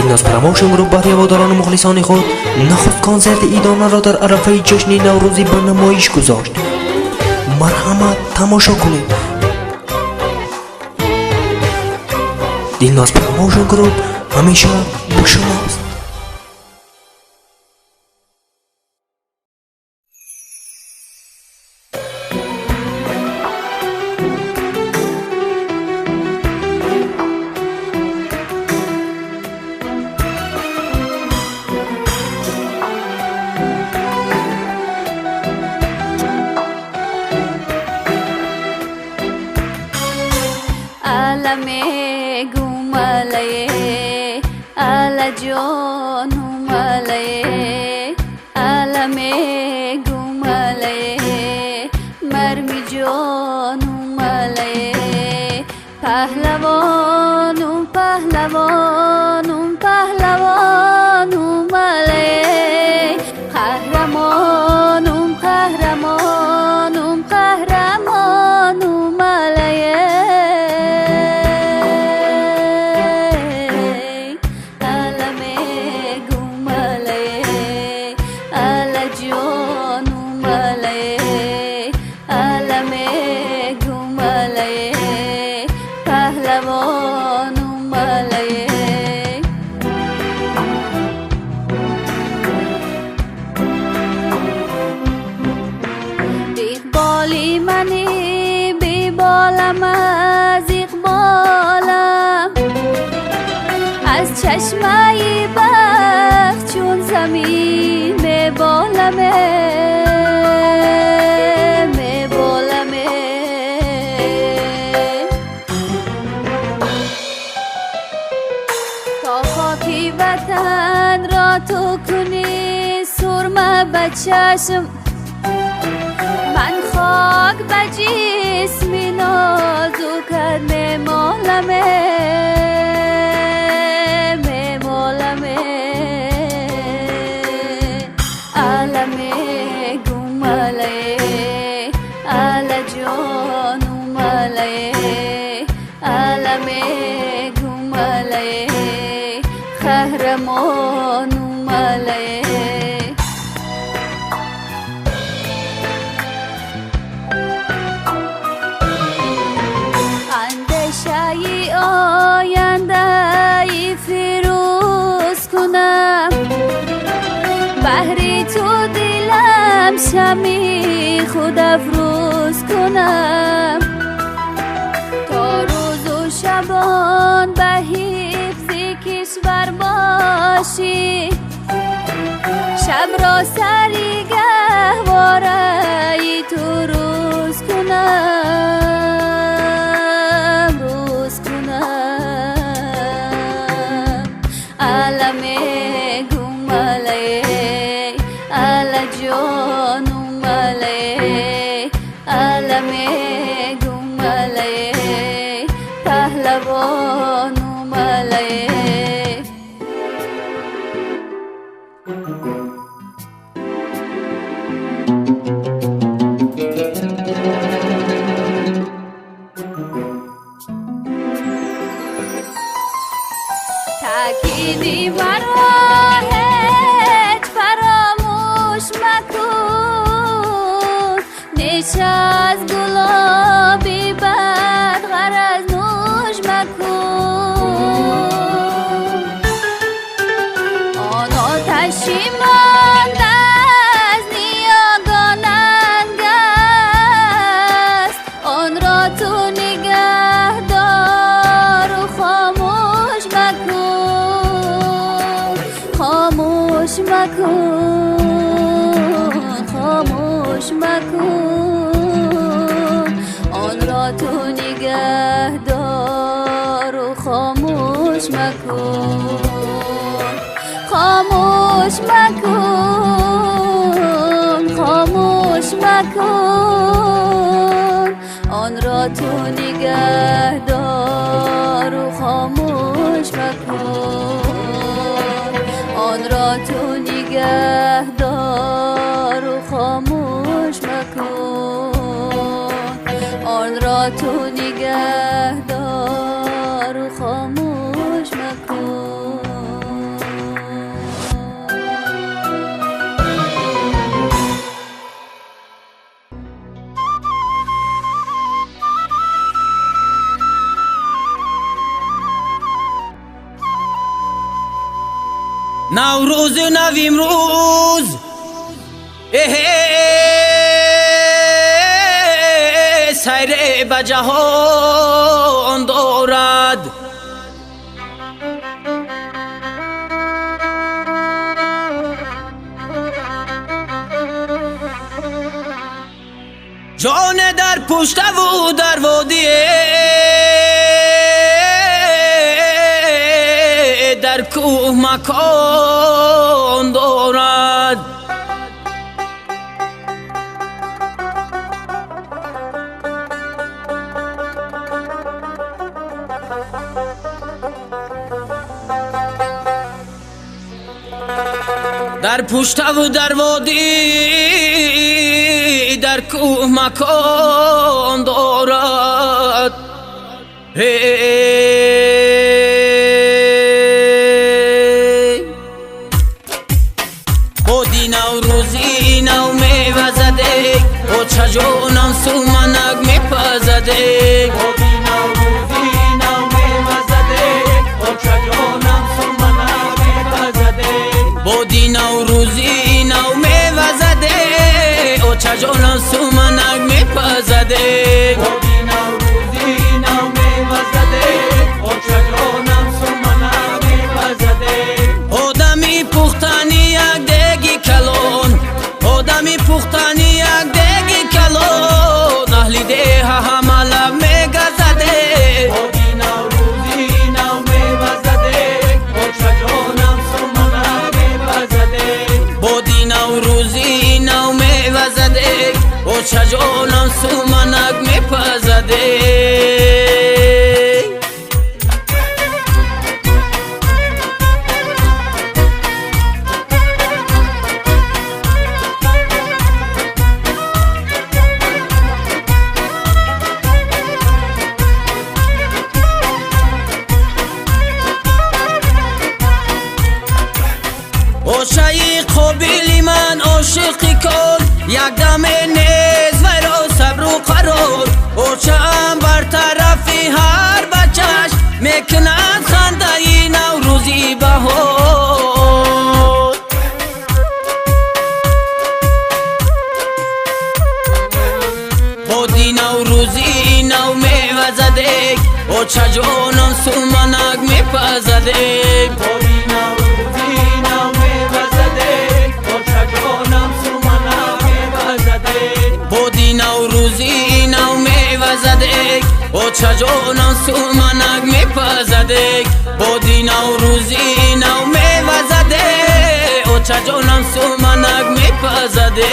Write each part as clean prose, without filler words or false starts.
دلناز پراموشن گروپ بر هواداران مخلصان خود نخست کنسرت ایدانه را در عرفه جشن نوروزی به نمایش گذاشت. مرحمت تماشا کنید. دلناز پراموشن گروپ همیشه با شماست. alame gumalaye ala jonu malaye alame gumalaye marmi jonu malaye pahlavanu pahlavanu pahlavanu malaye qahramonu qahramonu qahramonu malaye منی بی بالم از اقبالم از چشمه بخت چون زمین می بالمه تا خاکی وطن را تو کنی سرمه به چشم من خاک به جسمی نازکت میمالمه علمه گماله علا جانو ماله علمه گماله قهرمانو ماله اندیشه آینده فروز کنم بهر تو دلم شمی خود افروز کنم تا روز و شبان به حفظ کشور باشی شب را سری گهواره تو روز کنم alame gumalaye ala jonu malaye alame gumalaye pahlavanu malaye تاکیدی براهت فراموش مکن نیش از گلابی بد غرض نوش مکن آن آتشی مانده از نیاگاننگ است آن را تو نگه دار و خاموش مکن خاموش مکن خاموش مکن آن را تو نگه دار و خاموش مکن خاموش مکن خاموش مکن آن را تو نگه دار و خاموش مکن آن را تو نگه دار و خاموش مکن آن را تو نگه دار و خاموش مکن نوروز نویم روز سیر به جهان دارد جان در پشت و در وادی در کوه مکان دارد در پشت و در وادی در کوه مکان دارد بودی نوروزی نو میوه زده و چجانم سومنک میپزده بودی نوروزی نو میوه زده و چجانم سومنک میپزده بودی نوروزی نو میوه زده و چجانم سومنک میپزده بودی نوروزی نو میوه زده و چجانم سومنک میپزده آدمی پختنی یک دیگی کلون آدمی پختنی یک دیگی کلون اهلی ده همه لب میگزده بودی نوروزی نو میوه زده و چجانم سومنک میپزده بودی نوروزی نو میوه زده و چجانم سومنک میپزده عاشقی قابلی من عاشقی کن یک دم نیز و را صبر و قرار عاشقم بر طرفی هر بچش میکند خنده نوروزی بهار بودی نوروزی نو میوه زده و چجانم سومنک میپزده بودی نوروزی نو میوه زده و چجانم سومنک میپزده بودی نوروزی نو میوه زده و چجانم سومنک میپزده بودی نوروزی نو میوه زده و چجانم سومنک میپزده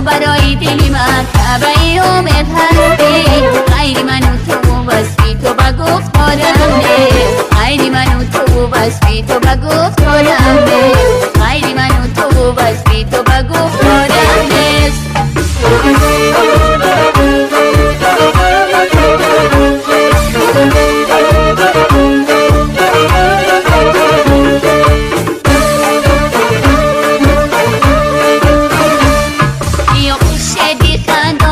برای دلی من تبعی امید هستی غیر من و تو بس بی تو با گفتارم نیست غیر من و تو بس بی تو با گفتارم نیست غیر من و تو بس بی تو با گفتارم نیست یا خوش دی خندا